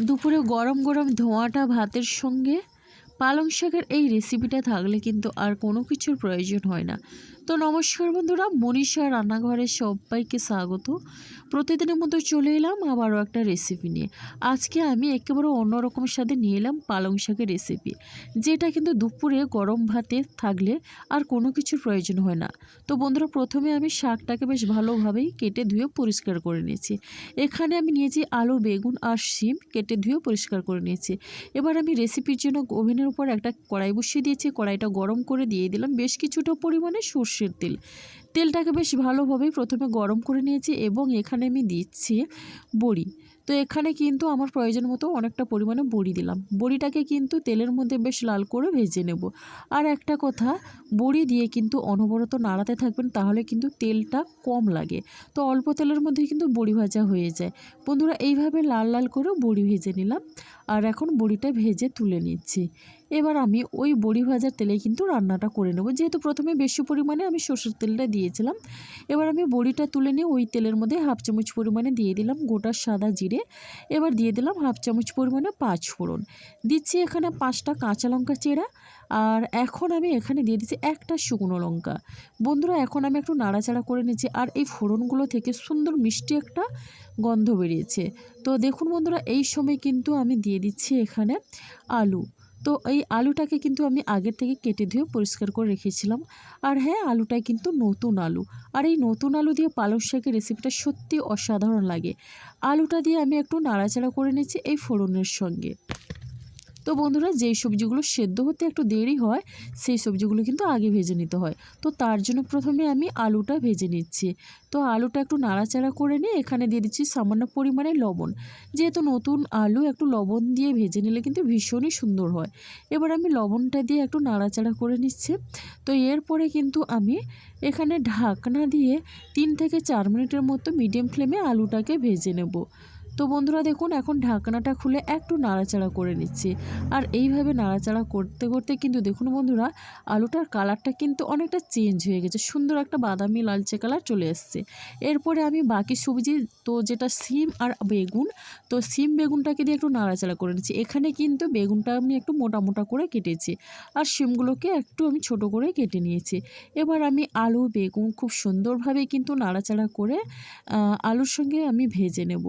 দুপুরে গরম গরম ধোঁয়াটা ভাতের সঙ্গে পালং শাকের এই রেসিপিটা থাকলে কিন্তু আর কোনো কিছুর প্রয়োজন হয় না। তো নমস্কার বন্ধুরা, মনীষা রান্নাঘরে সবাইকে স্বাগত। প্রতিদিনের মতো চলে এলাম আবারও একটা রেসিপি নিয়ে। আজকে আমি একেবারে অন্যরকম স্বাদে নিয়ে এলাম পালং শাকের রেসিপি, যেটা কিন্তু দুপুরে গরম ভাতে থাকলে আর কোনো কিছুর প্রয়োজন হয় না। তো বন্ধুরা, প্রথমে আমি শাকটাকে বেশ ভালোভাবেই কেটে ধুয়ে পরিষ্কার করে নিয়েছি। এখানে আমি নিয়েছি আলু, বেগুন আর শিম কেটে ধুয়ে পরিষ্কার করে নিয়েছি। এবার আমি রেসিপির জন্য ওভেনের উপর একটা কড়াই বসিয়ে দিয়েছি। কড়াইটা গরম করে দিয়ে দিলাম বেশ কিছুটা পরিমাণে সর্ষের তেল। তেলটাকে বেশ ভালোভাবে প্রথমে গরম করে নিয়েছি এবং এখানে আমি দিচ্ছি বড়ি। তো এখানে কিন্তু আমার প্রয়োজন মতো অনেকটা পরিমাণে বড়ি দিলাম। বড়িটাকে কিন্তু তেলের মধ্যে বেশ লাল করে ভেজে নেব। আর একটা কথা, বড়ি দিয়ে কিন্তু অনবরত নাড়াতে থাকবেন, তাহলে কিন্তু তেলটা কম লাগে। তো অল্প তেলের মধ্যে কিন্তু বড়ি ভাজা হয়ে যায়। বন্ধুরা, এইভাবে লাল লাল করে বড়ি ভেজে নিলাম আর এখন বড়িটা ভেজে তুলে নিচ্ছি। এবার আমি ওই বড়ি ভাজার তেলে কিন্তু রান্নাটা করে নেব, যেহেতু প্রথমে বেশি পরিমাণে আমি সরষের তেলটা দিয়েছিলাম। এবার আমি বড়িটা তুলে নিয়ে ওই তেলের মধ্যে হাফ চামচ পরিমাণে দিয়ে দিলাম গোটা সাদা জিরে। এবার দিয়ে দিলাম হাফ চামচ পরিমাণে পাঁচফোড়ন। দিচ্ছি এখানে 5টা কাঁচা লঙ্কা চেরা। আর এখন আমি এখানে দিয়ে দিচ্ছি একটা শুকনো লঙ্কা। বন্ধুরা, এখন আমি একটু নাড়াচাড়া করে নিচ্ছি আর এই ফোড়নগুলো থেকে সুন্দর মিষ্টি একটা গন্ধ বেরিয়েছে। তো দেখুন বন্ধুরা, এই সময় কিন্তু আমি দিয়ে দিচ্ছি এখানে আলু। তো এই আলুটাকে কিন্তু আমি আগের থেকে কেটে ধুয়ে পরিষ্কার করে রেখেছিলাম। আর হ্যাঁ, আলুটাই কিন্তু নতুন আলু। আর এই নতুন আলু দিয়ে পালং শাকের রেসিপিটা সত্যি অসাধারণ লাগে। আলুটা দিয়ে আমি একটু নাড়াচাড়া করে নিচ্ছি এই ফোড়নের সঙ্গে। তো বন্ধুরা, যেই সবজিগুলো সেদ্ধ হতে একটু দেরি হয় সেই সবজিগুলো কিন্তু আগে ভেজে নিতে হয়। তো তার জন্য প্রথমে আমি আলুটা ভেজে নিচ্ছি। তো আলুটা একটু নাড়াচাড়া করে নিয়ে এখানে দিয়ে দিচ্ছি সামান্য পরিমাণে লবণ। যেহেতু নতুন আলু, একটু লবণ দিয়ে ভেজে নিলে কিন্তু ভীষণই সুন্দর হয়। এবার আমি লবণটা দিয়ে একটু নাড়াচাড়া করে নিচ্ছি। তো এরপরে কিন্তু আমি এখানে ঢাকনা দিয়ে 3 থেকে 4 মিনিটের মতো মিডিয়াম ফ্লেমে আলুটাকে ভেজে নেব। তো বন্ধুরা দেখুন, এখন ঢাকনাটা খুলে একটু নাড়াচাড়া করে নিচ্ছি। আর এইভাবে নাড়াচাড়া করতে করতে কিন্তু দেখুন বন্ধুরা, আলুটার কালারটা কিন্তু অনেকটা চেঞ্জ হয়ে গেছে, সুন্দর একটা বাদামি লালচে কালার চলে এসছে। এরপরে আমি বাকি সবজি, তো যেটা সিম আর বেগুন, তো সিম বেগুনটাকে দিয়ে একটু নাড়াচাড়া করে নিচ্ছি। এখানে কিন্তু বেগুনটা আমি একটু মোটা মোটা করে কেটেছি আর সিমগুলোকে একটু আমি ছোট করে কেটে নিয়েছি। এবার আমি আলু বেগুন খুব সুন্দরভাবে কিন্তু নাড়াচাড়া করে আলুর সঙ্গে আমি ভেজে নেব।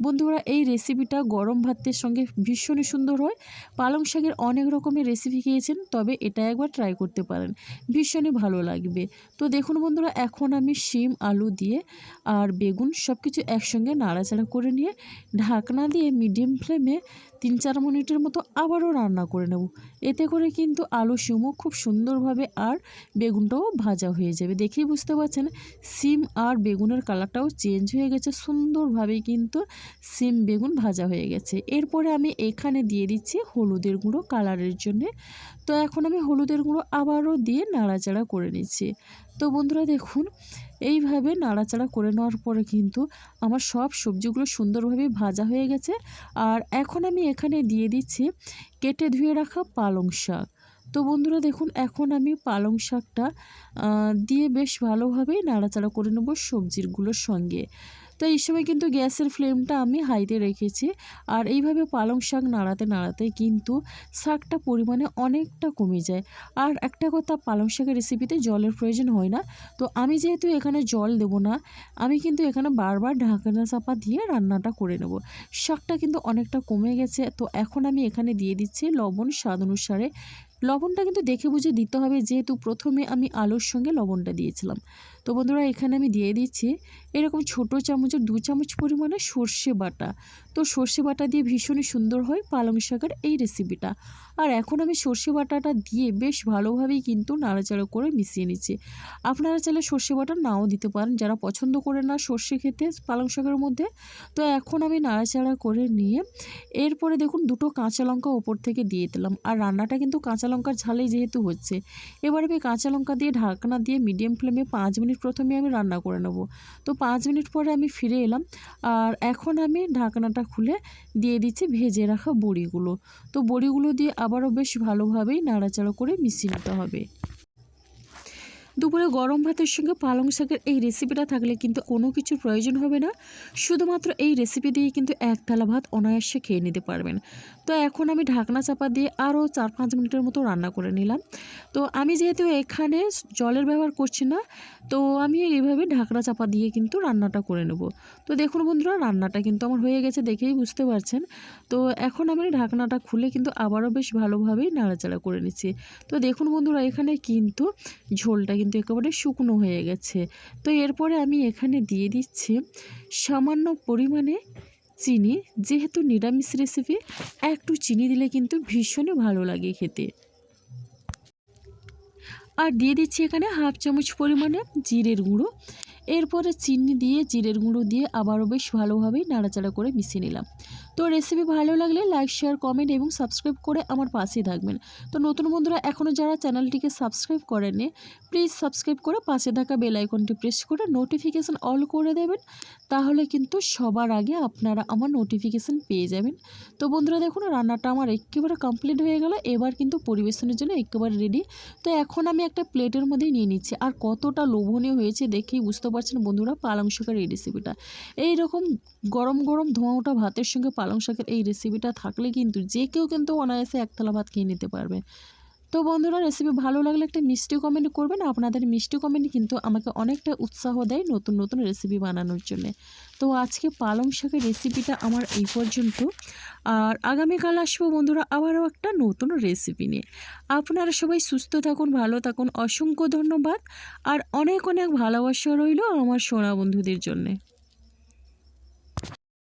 বন্ধুরা, এই রেসিপিটা গরম ভাতের সঙ্গে ভীষণই সুন্দর হয়। পালং শাকের অনেক রকমের রেসিপি খেয়েছেন, তবে এটা একবার ট্রাই করতে পারেন, ভীষণই ভালো লাগবে। তো দেখুন বন্ধুরা, এখন আমি শিম আলু দিয়ে আর বেগুন সব কিছু একসঙ্গে নাড়াচাড়া করে নিয়ে ঢাকনা দিয়ে মিডিয়াম ফ্লেমে 3-4 মিনিটের মতো আবারও রান্না করে নেব। এতে করে কিন্তু আলু শিমও খুব সুন্দরভাবে আর বেগুনটাও ভাজা হয়ে যাবে। দেখেই বুঝতে পারছেন সিম আর বেগুনের কালারটাও চেঞ্জ হয়ে গেছে, সুন্দরভাবে কিন্তু সিম বেগুন ভাজা হয়ে গেছে। এরপরে আমি এখানে দিয়ে দিচ্ছি হলুদের গুঁড়ো কালারের জন্যে। তো এখন আমি হলুদের গুঁড়ো আবারও দিয়ে নাড়াচাড়া করে নিচ্ছি। তো বন্ধুরা দেখুন, এইভাবে নাড়াচাড়া করে নেওয়ার পরে কিন্তু আমার সব সবজিগুলো সুন্দরভাবে ভাজা হয়ে গেছে। আর এখন আমি এখানে দিয়ে দিচ্ছি কেটে ধুয়ে রাখা পালং শাক। তো বন্ধুরা দেখুন, এখন আমি পালং শাকটা দিয়ে বেশ ভালোভাবেই নাড়াচাড়া করে নেব সবজিগুলোর সঙ্গে। তো এই সময় কিন্তু গ্যাসের ফ্লেমটা আমি হাইতে রেখেছি। আর এইভাবে পালং শাক নাড়াতে নাড়াতে কিন্তু শাকটা পরিমাণে অনেকটা কমে যায়। আর একটা কথা, পালং শাকের রেসিপিতে জলের প্রয়োজন হয় না। তো আমি যেহেতু এখানে জল দেব না, আমি কিন্তু এখানে বারবার ঢাকনা চাপা দিয়ে রান্নাটা করে নেব। শাকটা কিন্তু অনেকটা কমে গেছে। তো এখন আমি এখানে দিয়ে দিচ্ছি লবণ স্বাদ অনুসারে। লবণটা কিন্তু দেখে বুঝে দিতে হবে, যেহেতু প্রথমে আমি আলুর সঙ্গে লবণটা দিয়েছিলাম। তো বন্ধুরা, এখানে আমি দিয়ে দিচ্ছি এরকম ছোট চামচের 2 চামচ পরিমাণে সর্ষে বাটা। তো সর্ষে বাটা দিয়ে ভীষণই সুন্দর হয় পালং শাকের এই রেসিপিটা। আর এখন আমি সর্ষে বাটাটা দিয়ে বেশ ভালোভাবেই কিন্তু নাড়াচাড়া করে মিশিয়ে নিচ্ছি। আপনারা চাইলে সর্ষে বাটা নাও দিতে পারেন, যারা পছন্দ করে না সর্ষে খেতে পালং শাকের মধ্যে। তো এখন আমি নাড়াচাড়া করে নিয়ে এরপরে দেখুন 2টো কাঁচা লঙ্কা ওপর থেকে দিয়ে দিলাম। আর রান্নাটা কিন্তু কাঁচা লঙ্কার ঝালেই যেহেতু হচ্ছে, এবার আমি কাঁচা লঙ্কা দিয়ে ঢাকনা দিয়ে মিডিয়াম ফ্লেমে 5 মিনিট প্রথমে আমি রান্না করে নেব। তো 5 মিনিট পরে আমি ফিরে এলাম। আর এখন আমি ঢাকনাটা খুলে দিয়ে দিচ্ছি ভেজে রাখা বড়িগুলো। তো বড়িগুলো দিয়ে আবারও বেশ ভালোভাবেই নাড়াচাড়া করে মিশিয়ে নিতে হবে। দুপুরে গরম ভাতের সঙ্গে পালং শাকের এই রেসিপিটা থাকলে কিন্তু কোনো কিছুর প্রয়োজন হবে না। শুধুমাত্র এই রেসিপি দিয়ে কিন্তু এক থালা ভাত অনায়াসে খেয়ে নিতে পারবেন। তো এখন আমি ঢাকনা চাপা দিয়ে আরও 4-5 মিনিটের মতো রান্না করে নিলাম। তো আমি যেহেতু এখানে জলের ব্যবহার করছি না, তো আমি এইভাবে ঢাকনা চাপা দিয়ে কিন্তু রান্নাটা করে নেব। তো দেখুন বন্ধুরা, রান্নাটা কিন্তু আমার হয়ে গেছে, দেখেই বুঝতে পারছেন। তো এখন আমি ঢাকনাটা খুলে কিন্তু আবারও বেশ ভালোভাবেই নাড়াচাড়া করে নিচ্ছি। তো দেখুন বন্ধুরা, এখানে কিন্তু ঝোলটা কিন্তু একেবারে শুকনো হয়ে গেছে। তো এরপরে আমি এখানে দিয়ে দিচ্ছি সামান্য পরিমাণে চিনি। যেহেতু নিরামিষ রেসিপি, একটু চিনি দিলে কিন্তু ভীষণই ভালো লাগে খেতে। আর দিয়ে দিচ্ছি এখানে 1/2 চামচ পরিমাণে জিরের গুঁড়ো। এরপরে চিনি দিয়ে জিরের গুঁড়ো দিয়ে আবারও বেশ ভালোভাবেই নাড়াচাড়া করে মিশিয়ে নিলাম। তো রেসিপি ভালো লাগলে লাইক, শেয়ার, কমেন্ট এবং সাবস্ক্রাইব করে আমার পাশেই থাকবেন। তো নতুন বন্ধুরা এখনও যারা চ্যানেলটিকে সাবস্ক্রাইব করেননি, প্লিজ সাবস্ক্রাইব করে পাশে থাকা বেল আইকনটি প্রেস করে নোটিফিকেশান অল করে দেবেন। তাহলে কিন্তু সবার আগে আপনারা আমার নোটিফিকেশান পেয়ে যাবেন। তো বন্ধুরা দেখুন, রান্নাটা আমার একেবারে কমপ্লিট হয়ে গেল। এবার কিন্তু পরিবেশনের জন্য একেবারে রেডি। তো এখন আমি একটা প্লেটের মধ্যেই নিয়ে নিচ্ছি। আর কতটা লোভনীয় হয়েছে দেখেই বুঝতে পারছেন বন্ধুরা পালং শাকের এই রেসিপিটা। এইরকম গরম গরম ধোঁয়া ওঠা ভাতের সঙ্গে পালং শাকের এই রেসিপিটা থাকলে কিন্তু যে কেউ কিন্তু অনায়াসে এক থালা ভাত খেয়ে নিতে পারবে। তো বন্ধুরা, রেসিপি ভালো লাগলে একটা মিষ্টি কমেন্ট করবেন। আপনাদের মিষ্টি কমেন্ট কিন্তু আমাকে অনেকটা উৎসাহ দেয় নতুন নতুন রেসিপি বানানোর জন্যে। তো আজকে পালং শাকের রেসিপিটা আমার এই পর্যন্ত। আর আগামীকাল আসবো বন্ধুরা আবারও একটা নতুন রেসিপি নিয়ে। আপনারা সবাই সুস্থ থাকুন, ভালো থাকুন। অসংখ্য ধন্যবাদ। আর অনেক অনেক ভালোবাসা রইল আমার সোনা বন্ধুদের জন্যে।